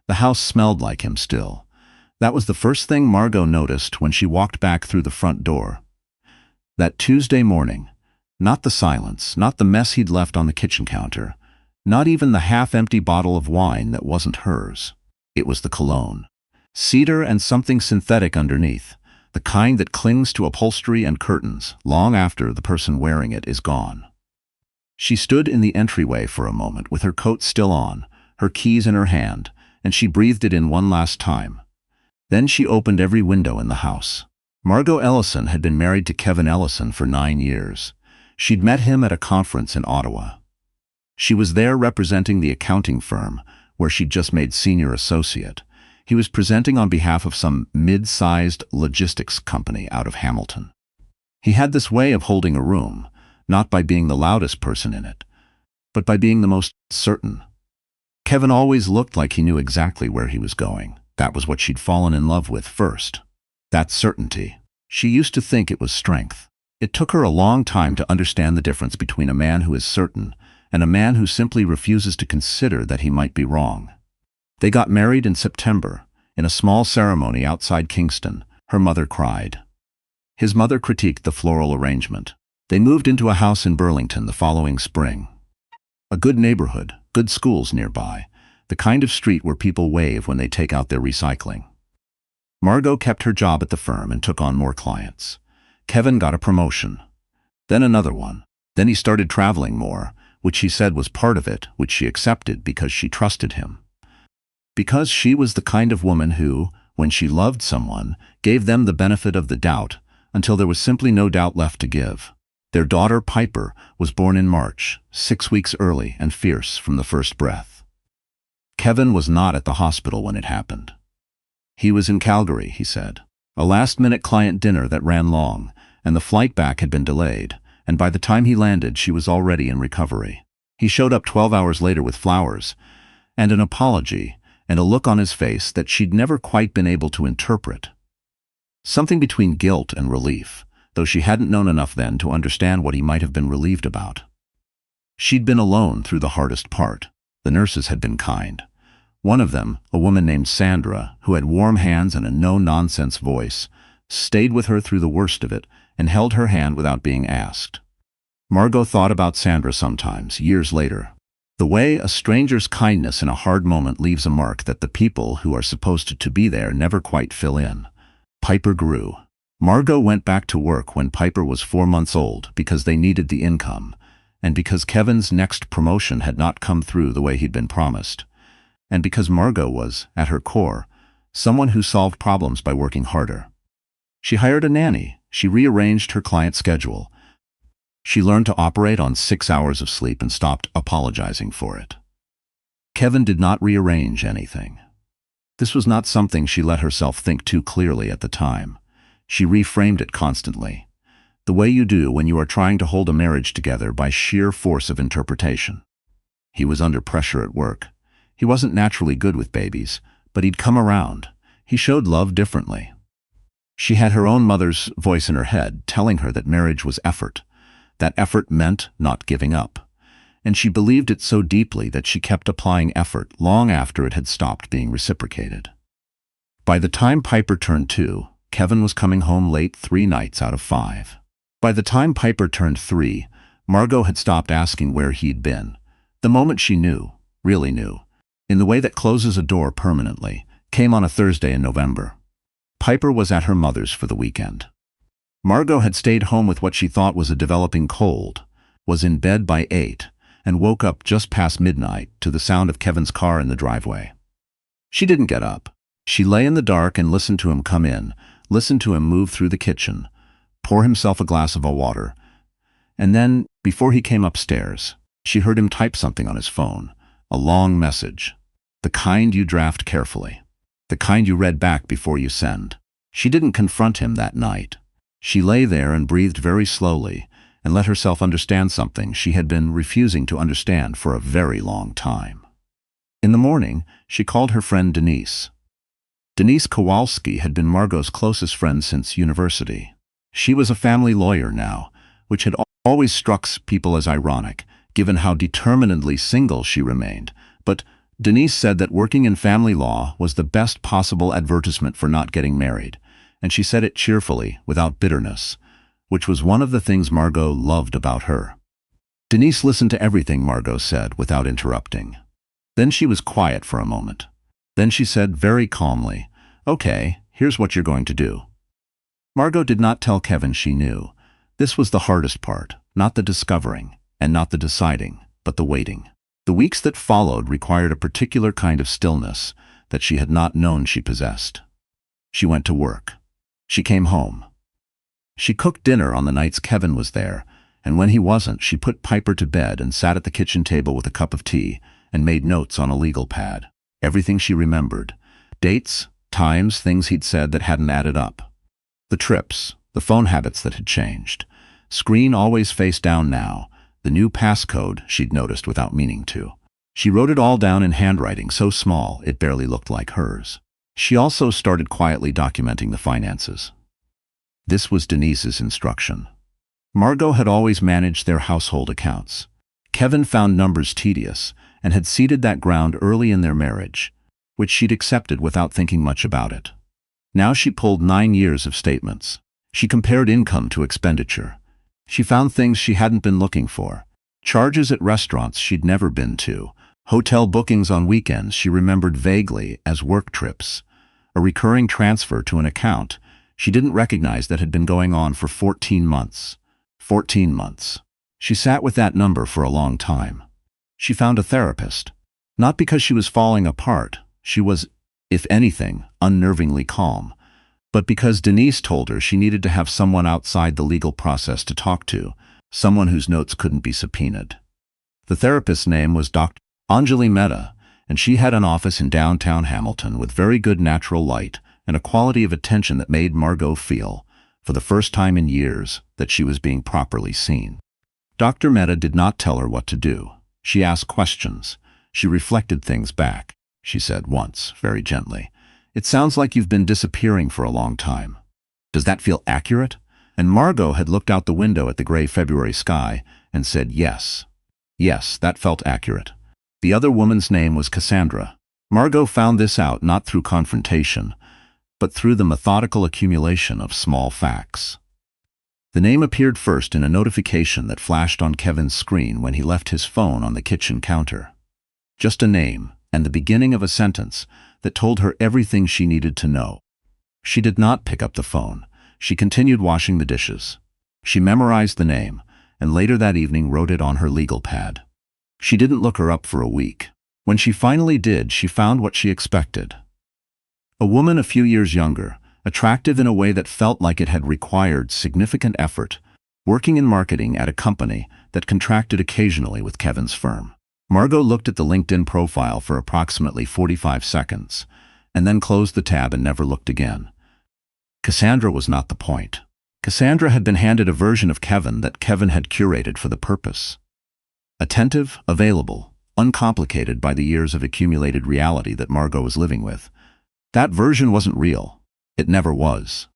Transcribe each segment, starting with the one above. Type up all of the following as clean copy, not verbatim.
The house smelled like him still. That was the first thing Margot noticed when she walked back through the front door. That Tuesday morning, not the silence, not the mess he'd left on the kitchen counter, not even the half-empty bottle of wine that wasn't hers. It was the cologne. Cedar and something synthetic underneath, the kind that clings to upholstery and curtains long after the person wearing it is gone. She stood in the entryway for a moment with her coat still on, her keys in her hand, and she breathed it in one last time. Then she opened every window in the house. Margot Ellison had been married to Kevin Ellison for 9 years. She'd met him at a conference in Ottawa. She was there representing the accounting firm, where she'd just made senior associate. He was presenting on behalf of some mid-sized logistics company out of Hamilton. He had this way of holding a room, not by being the loudest person in it, but by being the most certain. Kevin always looked like he knew exactly where he was going. That was what she'd fallen in love with first. That certainty. She used to think it was strength. It took her a long time to understand the difference between a man who is certain and a man who simply refuses to consider that he might be wrong. They got married in September, in a small ceremony outside Kingston. Her mother cried. His mother critiqued the floral arrangement. They moved into a house in Burlington the following spring. A good neighborhood, good schools nearby, the kind of street where people wave when they take out their recycling. Margot kept her job at the firm and took on more clients. Kevin got a promotion. Then another one. Then he started traveling more, which he said was part of it, which she accepted because she trusted him. Because she was the kind of woman who, when she loved someone, gave them the benefit of the doubt until there was simply no doubt left to give. Their daughter, Piper, was born in March, 6 weeks early and fierce from the first breath. Kevin was not at the hospital when it happened. He was in Calgary, he said. A last-minute client dinner that ran long, and the flight back had been delayed, and by the time he landed, she was already in recovery. He showed up 12 hours later with flowers, and an apology, and a look on his face that she'd never quite been able to interpret. Something between guilt and relief, though she hadn't known enough then to understand what he might have been relieved about. She'd been alone through the hardest part. The nurses had been kind. One of them, a woman named Sandra, who had warm hands and a no-nonsense voice, stayed with her through the worst of it and held her hand without being asked. Margot thought about Sandra sometimes, years later. The way a stranger's kindness in a hard moment leaves a mark that the people who are supposed to be there never quite fill in. Piper grew. Margot went back to work when Piper was 4 months old because they needed the income, and because Kevin's next promotion had not come through the way he'd been promised, and because Margot was, at her core, someone who solved problems by working harder. She hired a nanny. She rearranged her client schedule. She learned to operate on 6 hours of sleep and stopped apologizing for it. Kevin did not rearrange anything. This was not something she let herself think too clearly at the time. She reframed it constantly, the way you do when you are trying to hold a marriage together by sheer force of interpretation. He was under pressure at work. He wasn't naturally good with babies, but he'd come around. He showed love differently. She had her own mother's voice in her head telling her that marriage was effort. That effort meant not giving up. And she believed it so deeply that she kept applying effort long after it had stopped being reciprocated. By the time Piper turned 2, Kevin was coming home late 3 nights out of 5. By the time Piper turned 3, Margot had stopped asking where he'd been. The moment she knew, really knew, in the way that closes a door permanently, came on a Thursday in November. Piper was at her mother's for the weekend. Margot had stayed home with what she thought was a developing cold, was in bed by 8, and woke up just past midnight to the sound of Kevin's car in the driveway. She didn't get up. She lay in the dark and listened to him come in, listened to him move through the kitchen, pour himself a glass of water, and then, before he came upstairs, she heard him type something on his phone, a long message, the kind you draft carefully, the kind you read back before you send. She didn't confront him that night. She lay there and breathed very slowly and let herself understand something she had been refusing to understand for a very long time. In the morning, she called her friend Denise. Denise Kowalski had been Margot's closest friend since university. She was a family lawyer now, which had always struck people as ironic, given how determinedly single she remained, but Denise said that working in family law was the best possible advertisement for not getting married, and she said it cheerfully, without bitterness, which was one of the things Margot loved about her. Denise listened to everything Margot said without interrupting. Then she was quiet for a moment. Then she said very calmly, "Okay, here's what you're going to do." Margot did not tell Kevin she knew. This was the hardest part, not the discovering, and not the deciding, but the waiting. The weeks that followed required a particular kind of stillness that she had not known she possessed. She went to work. She came home. She cooked dinner on the nights Kevin was there, and when he wasn't, she put Piper to bed and sat at the kitchen table with a cup of tea and made notes on a legal pad. Everything she remembered. Dates, times, things he'd said that hadn't added up. The trips, the phone habits that had changed. Screen always face down now, the new passcode she'd noticed without meaning to. She wrote it all down in handwriting so small it barely looked like hers. She also started quietly documenting the finances. This was Denise's instruction. Margot had always managed their household accounts. Kevin found numbers tedious and had ceded that ground early in their marriage, which she'd accepted without thinking much about it. Now she pulled 9 years of statements. She compared income to expenditure. She found things she hadn't been looking for. Charges at restaurants she'd never been to. Hotel bookings on weekends she remembered vaguely as work trips. A recurring transfer to an account she didn't recognize that had been going on for 14 months. 14 months. She sat with that number for a long time. She found a therapist. Not because she was falling apart. She was, if anything, unnervingly calm. But because Denise told her she needed to have someone outside the legal process to talk to, someone whose notes couldn't be subpoenaed. The therapist's name was Dr. Anjali Mehta, and she had an office in downtown Hamilton with very good natural light and a quality of attention that made Margot feel, for the first time in years, that she was being properly seen. Dr. Mehta did not tell her what to do. She asked questions. She reflected things back. She said once, very gently, "It sounds like you've been disappearing for a long time. Does that feel accurate?" And Margot had looked out the window at the gray February sky and said yes. Yes, that felt accurate. The other woman's name was Cassandra. Margot found this out not through confrontation, but through the methodical accumulation of small facts. The name appeared first in a notification that flashed on Kevin's screen when he left his phone on the kitchen counter. Just a name and the beginning of a sentence that told her everything she needed to know. She did not pick up the phone. She continued washing the dishes. She memorized the name, and later that evening wrote it on her legal pad. She didn't look her up for a week. When she finally did, she found what she expected. A woman a few years younger, attractive in a way that felt like it had required significant effort, working in marketing at a company that contracted occasionally with Kevin's firm. Margot looked at the LinkedIn profile for approximately 45 seconds, and then closed the tab and never looked again. Cassandra was not the point. Cassandra had been handed a version of Kevin that Kevin had curated for the purpose. Attentive, available, uncomplicated by the years of accumulated reality that Margot was living with. That version wasn't real. It never was.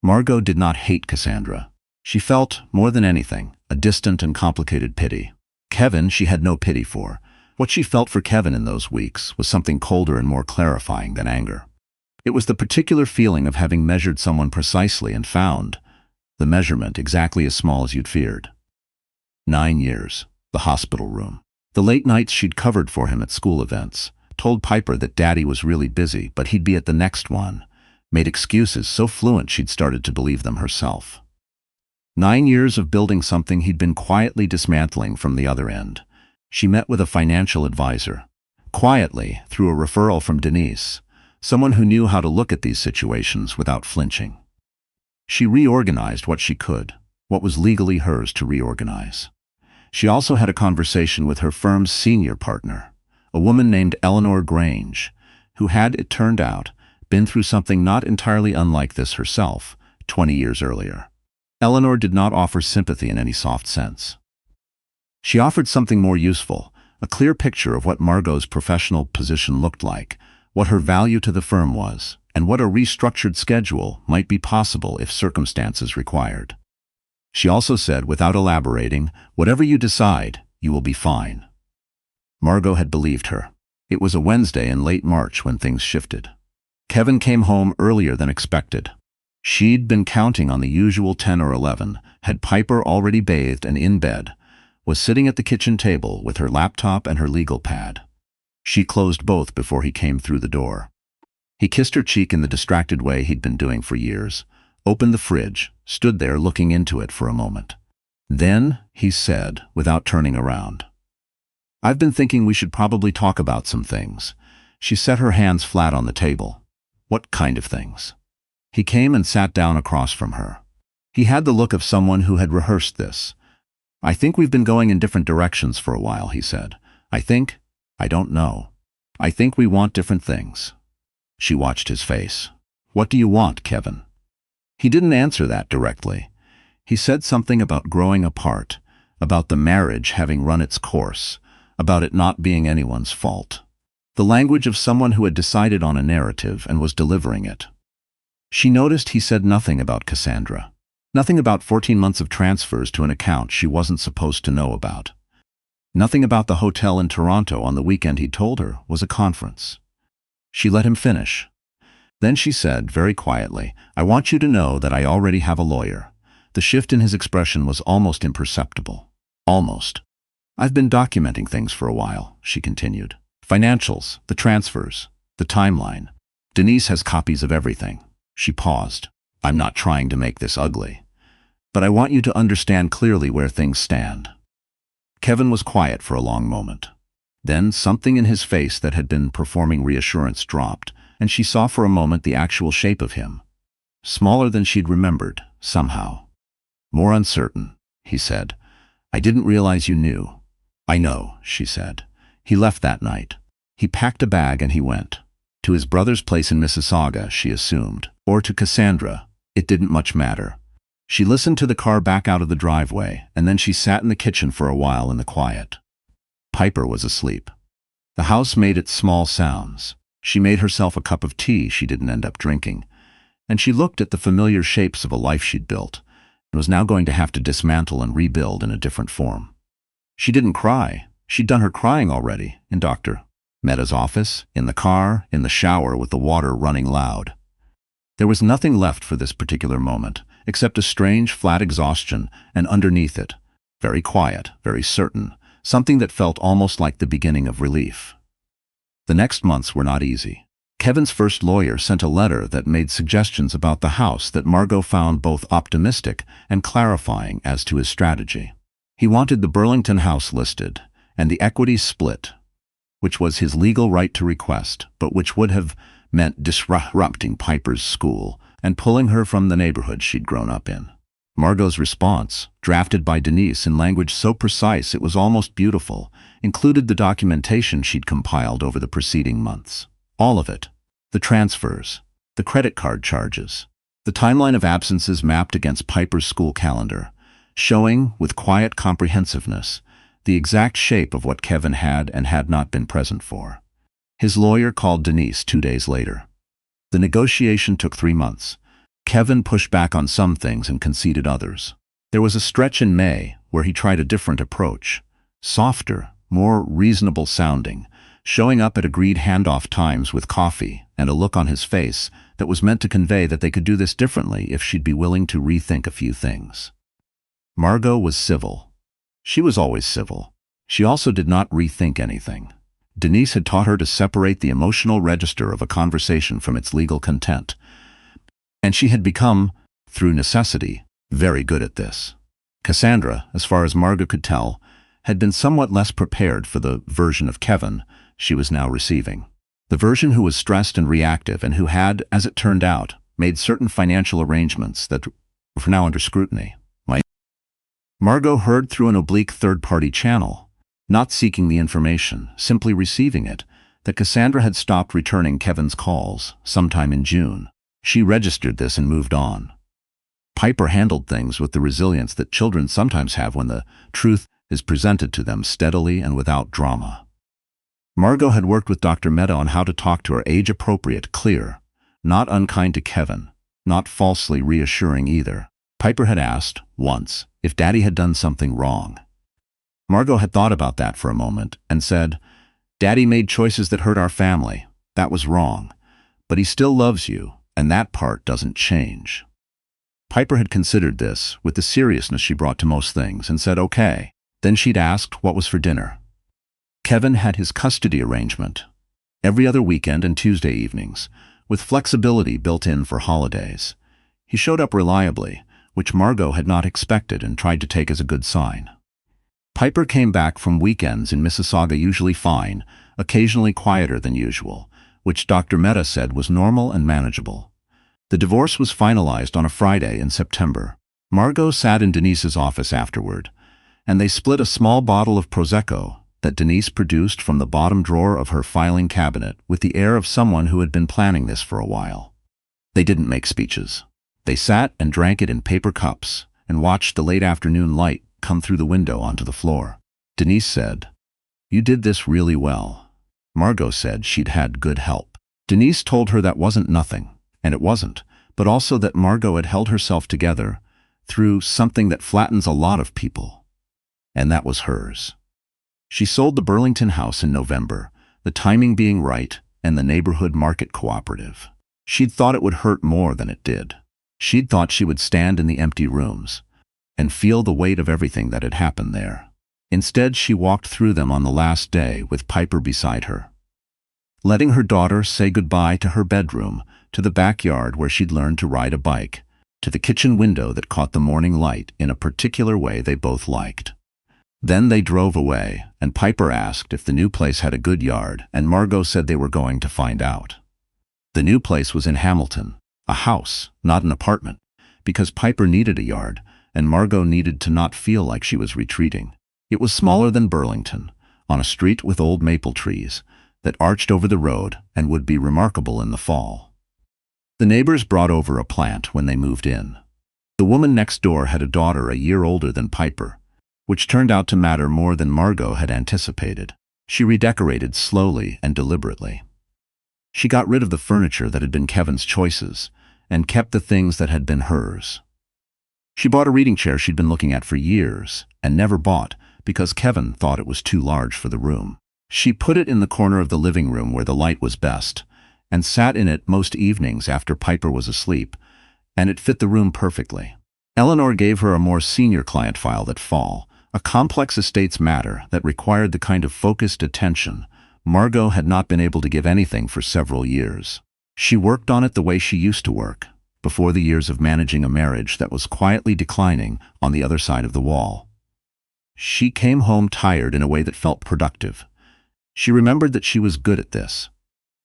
Margot did not hate Cassandra. She felt, more than anything, a distant and complicated pity. Kevin she had no pity for. What she felt for Kevin in those weeks was something colder and more clarifying than anger. It was the particular feeling of having measured someone precisely and found the measurement exactly as small as you'd feared. 9 years. The hospital room. The late nights she'd covered for him at school events. Told Piper that Daddy was really busy, but he'd be at the next one. Made excuses so fluent she'd started to believe them herself. 9 years of building something he'd been quietly dismantling from the other end. She met with a financial advisor. Quietly, through a referral from Denise, someone who knew how to look at these situations without flinching. She reorganized what she could, what was legally hers to reorganize. She also had a conversation with her firm's senior partner, a woman named Eleanor Grange, who had, it turned out, been through something not entirely unlike this herself 20 years earlier. Eleanor did not offer sympathy in any soft sense. She offered something more useful, a clear picture of what Margot's professional position looked like, what her value to the firm was, and what a restructured schedule might be possible if circumstances required. She also said, without elaborating, "Whatever you decide, you will be fine." Margot had believed her. It was a Wednesday in late March when things shifted. Kevin came home earlier than expected. She'd been counting on the usual 10 or 11, had Piper already bathed and in bed, was sitting at the kitchen table with her laptop and her legal pad. She closed both before he came through the door. He kissed her cheek in the distracted way he'd been doing for years, opened the fridge, stood there looking into it for a moment. Then, he said, without turning around, "I've been thinking we should probably talk about some things." She set her hands flat on the table. "What kind of things?" He came and sat down across from her. He had the look of someone who had rehearsed this. "I think we've been going in different directions for a while," he said. I don't know. I think we want different things." She watched his face. "What do you want, Kevin?" He didn't answer that directly. He said something about growing apart, about the marriage having run its course, about it not being anyone's fault. The language of someone who had decided on a narrative and was delivering it. She noticed he said nothing about Cassandra. Nothing about 14 months of transfers to an account she wasn't supposed to know about. Nothing about the hotel in Toronto on the weekend he'd told her was a conference. She let him finish. Then she said, very quietly, "I want you to know that I already have a lawyer." The shift in his expression was almost imperceptible. Almost. "I've been documenting things for a while," she continued. "Financials, the transfers, the timeline. Denise has copies of everything." She paused. "I'm not trying to make this ugly, but I want you to understand clearly where things stand." Kevin was quiet for a long moment. Then something in his face that had been performing reassurance dropped, and she saw for a moment the actual shape of him. Smaller than she'd remembered, somehow. "More uncertain," he said. "I didn't realize you knew." "I know," she said. He left that night. He packed a bag and he went. To his brother's place in Mississauga, she assumed. Or to Cassandra. It didn't much matter. She listened to the car back out of the driveway, and then she sat in the kitchen for a while in the quiet. Piper was asleep. The house made its small sounds. She made herself a cup of tea she didn't end up drinking, and she looked at the familiar shapes of a life she'd built, and was now going to have to dismantle and rebuild in a different form. She didn't cry. She'd done her crying already, in Dr. Mehta's office, in the car, in the shower with the water running loud. There was nothing left for this particular moment, except a strange, flat exhaustion, and underneath it, very quiet, very certain, something that felt almost like the beginning of relief. The next months were not easy. Kevin's first lawyer sent a letter that made suggestions about the house that Margot found both optimistic and clarifying as to his strategy. He wanted the Burlington house listed, and the equities split, which was his legal right to request, but which would have meant disrupting Piper's school and pulling her from the neighborhood she'd grown up in. Margot's response, drafted by Denise in language so precise it was almost beautiful, included the documentation she'd compiled over the preceding months. All of it. The transfers, the credit card charges, the timeline of absences mapped against Piper's school calendar, showing, with quiet comprehensiveness, the exact shape of what Kevin had and had not been present for. His lawyer called Denise 2 days later. The negotiation took 3 months. Kevin pushed back on some things and conceded others. There was a stretch in May where he tried a different approach, softer, more reasonable sounding, showing up at agreed handoff times with coffee and a look on his face that was meant to convey that they could do this differently if she'd be willing to rethink a few things. Margot was civil. She was always civil. She also did not rethink anything. Denise had taught her to separate the emotional register of a conversation from its legal content, and she had become, through necessity, very good at this. Cassandra, as far as Margot could tell, had been somewhat less prepared for the version of Kevin she was now receiving. The version who was stressed and reactive and who had, as it turned out, made certain financial arrangements that were now under scrutiny. Margot heard through an oblique third-party channel, not seeking the information, simply receiving it, that Cassandra had stopped returning Kevin's calls sometime in June. She registered this and moved on. Piper handled things with the resilience that children sometimes have when the truth is presented to them steadily and without drama. Margot had worked with Dr. Mehta on how to talk to her age-appropriate, clear, not unkind to Kevin, not falsely reassuring either. Piper had asked, once, if Daddy had done something wrong. Margot had thought about that for a moment and said, Daddy made choices that hurt our family. That was wrong. But he still loves you, and that part doesn't change. Piper had considered this, with the seriousness she brought to most things, and said okay. Then she'd asked what was for dinner. Kevin had his custody arrangement. Every other weekend and Tuesday evenings, with flexibility built in for holidays. He showed up reliably, which Margot had not expected and tried to take as a good sign. Piper came back from weekends in Mississauga usually fine, occasionally quieter than usual, which Dr. Mehta said was normal and manageable. The divorce was finalized on a Friday in September. Margot sat in Denise's office afterward, and they split a small bottle of Prosecco that Denise produced from the bottom drawer of her filing cabinet with the air of someone who had been planning this for a while. They didn't make speeches. They sat and drank it in paper cups and watched the late afternoon light come through the window onto the floor. Denise said, "You did this really well." Margot said she'd had good help. Denise told her that wasn't nothing, and it wasn't, but also that Margot had held herself together through something that flattens a lot of people. And that was hers. She sold the Burlington house in November, the timing being right, and the neighborhood market cooperative. She'd thought it would hurt more than it did. She'd thought she would stand in the empty rooms and feel the weight of everything that had happened there. Instead, she walked through them on the last day with Piper beside her, letting her daughter say goodbye to her bedroom, to the backyard where she'd learned to ride a bike, to the kitchen window that caught the morning light in a particular way they both liked. Then they drove away, and Piper asked if the new place had a good yard, and Margot said they were going to find out. The new place was in Hamilton, a house, not an apartment, because Piper needed a yard, and Margot needed to not feel like she was retreating. It was smaller than Burlington, on a street with old maple trees that arched over the road and would be remarkable in the fall. The neighbors brought over a plant when they moved in. The woman next door had a daughter a year older than Piper, which turned out to matter more than Margot had anticipated. She redecorated slowly and deliberately. She got rid of the furniture that had been Kevin's choices and kept the things that had been hers. She bought a reading chair she'd been looking at for years and never bought because Kevin thought it was too large for the room. She put it in the corner of the living room where the light was best and sat in it most evenings after Piper was asleep, and it fit the room perfectly. Eleanor gave her a more senior client file that fall, a complex estates matter that required the kind of focused attention Margot had not been able to give anything for several years. She worked on it the way she used to work, before the years of managing a marriage that was quietly declining on the other side of the wall. She came home tired in a way that felt productive. She remembered that she was good at this.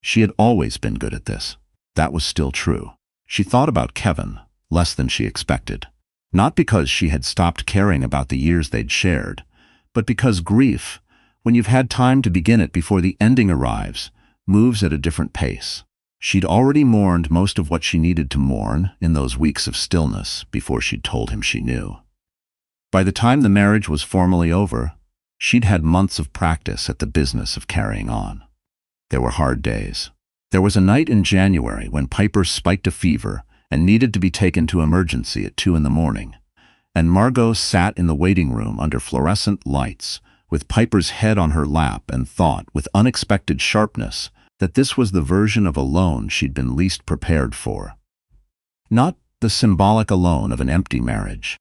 She had always been good at this. That was still true. She thought about Kevin, less than she expected. Not because she had stopped caring about the years they'd shared, but because grief, when you've had time to begin it before the ending arrives, moves at a different pace. She'd already mourned most of what she needed to mourn in those weeks of stillness before she'd told him she knew. By the time the marriage was formally over, she'd had months of practice at the business of carrying on. There were hard days. There was a night in January when Piper spiked a fever and needed to be taken to emergency at 2 a.m, and Margot sat in the waiting room under fluorescent lights, with Piper's head on her lap, and thought, with unexpected sharpness, that this was the version of a loan she'd been least prepared for. Not the symbolic alone of an empty marriage,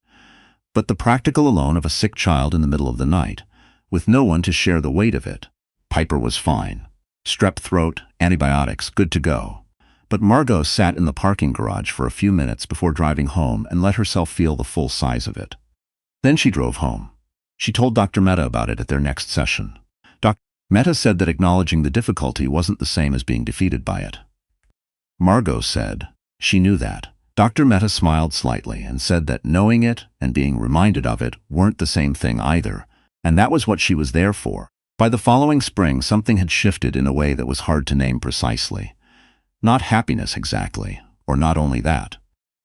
but the practical alone of a sick child in the middle of the night, with no one to share the weight of it. Piper was fine. Strep throat, antibiotics, good to go. But Margot sat in the parking garage for a few minutes before driving home and let herself feel the full size of it. Then she drove home. She told Dr. Mehta about it at their next session. Dr. Mehta said that acknowledging the difficulty wasn't the same as being defeated by it. Margot said she knew that. Dr. Mehta smiled slightly and said that knowing it and being reminded of it weren't the same thing either, and that was what she was there for. By the following spring, something had shifted in a way that was hard to name precisely. Not happiness exactly, or not only that.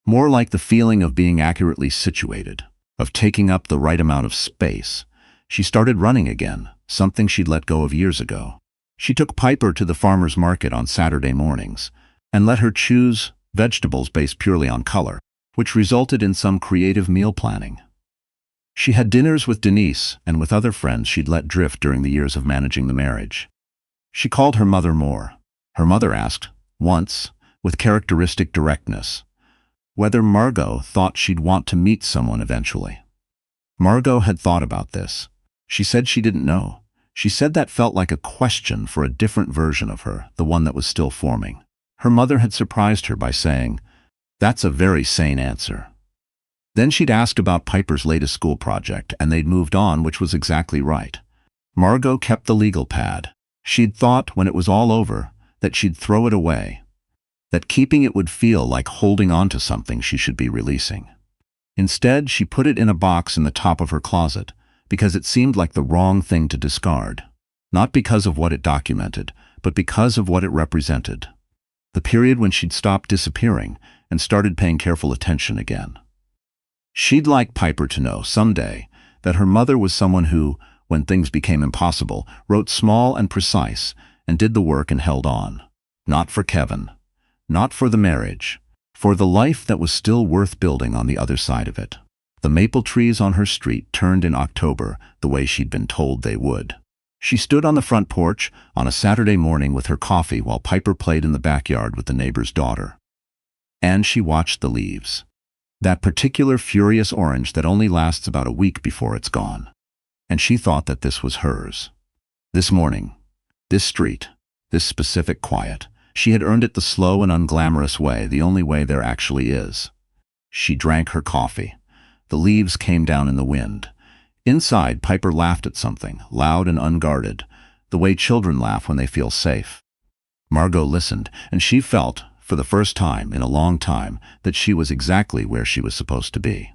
More like the feeling of being accurately situated, of taking up the right amount of space. She started running again, something she'd let go of years ago. She took Piper to the farmer's market on Saturday mornings and let her choose vegetables based purely on color, which resulted in some creative meal planning. She had dinners with Denise and with other friends she'd let drift during the years of managing the marriage. She called her mother more. Her mother asked, once, with characteristic directness, whether Margot thought she'd want to meet someone eventually. Margot had thought about this. She said she didn't know. She said that felt like a question for a different version of her, the one that was still forming. Her mother had surprised her by saying, "That's a very sane answer." Then she'd asked about Piper's latest school project, and they'd moved on, which was exactly right. Margot kept the legal pad. She'd thought, when it was all over, that she'd throw it away, that keeping it would feel like holding on to something she should be releasing. Instead, she put it in a box in the top of her closet, because it seemed like the wrong thing to discard. Not because of what it documented, but because of what it represented. The period when she'd stopped disappearing and started paying careful attention again. She'd like Piper to know someday that her mother was someone who, when things became impossible, wrote small and precise and did the work and held on. Not for Kevin. Not for the marriage. For the life that was still worth building on the other side of it. The maple trees on her street turned in October the way she'd been told they would. She stood on the front porch on a Saturday morning with her coffee while Piper played in the backyard with the neighbor's daughter. And she watched the leaves. That particular furious orange that only lasts about a week before it's gone. And she thought that this was hers. This morning, this street, this specific quiet, she had earned it the slow and unglamorous way, the only way there actually is. She drank her coffee. The leaves came down in the wind. Inside, Piper laughed at something, loud and unguarded, the way children laugh when they feel safe. Margot listened, and she felt, for the first time in a long time, that she was exactly where she was supposed to be.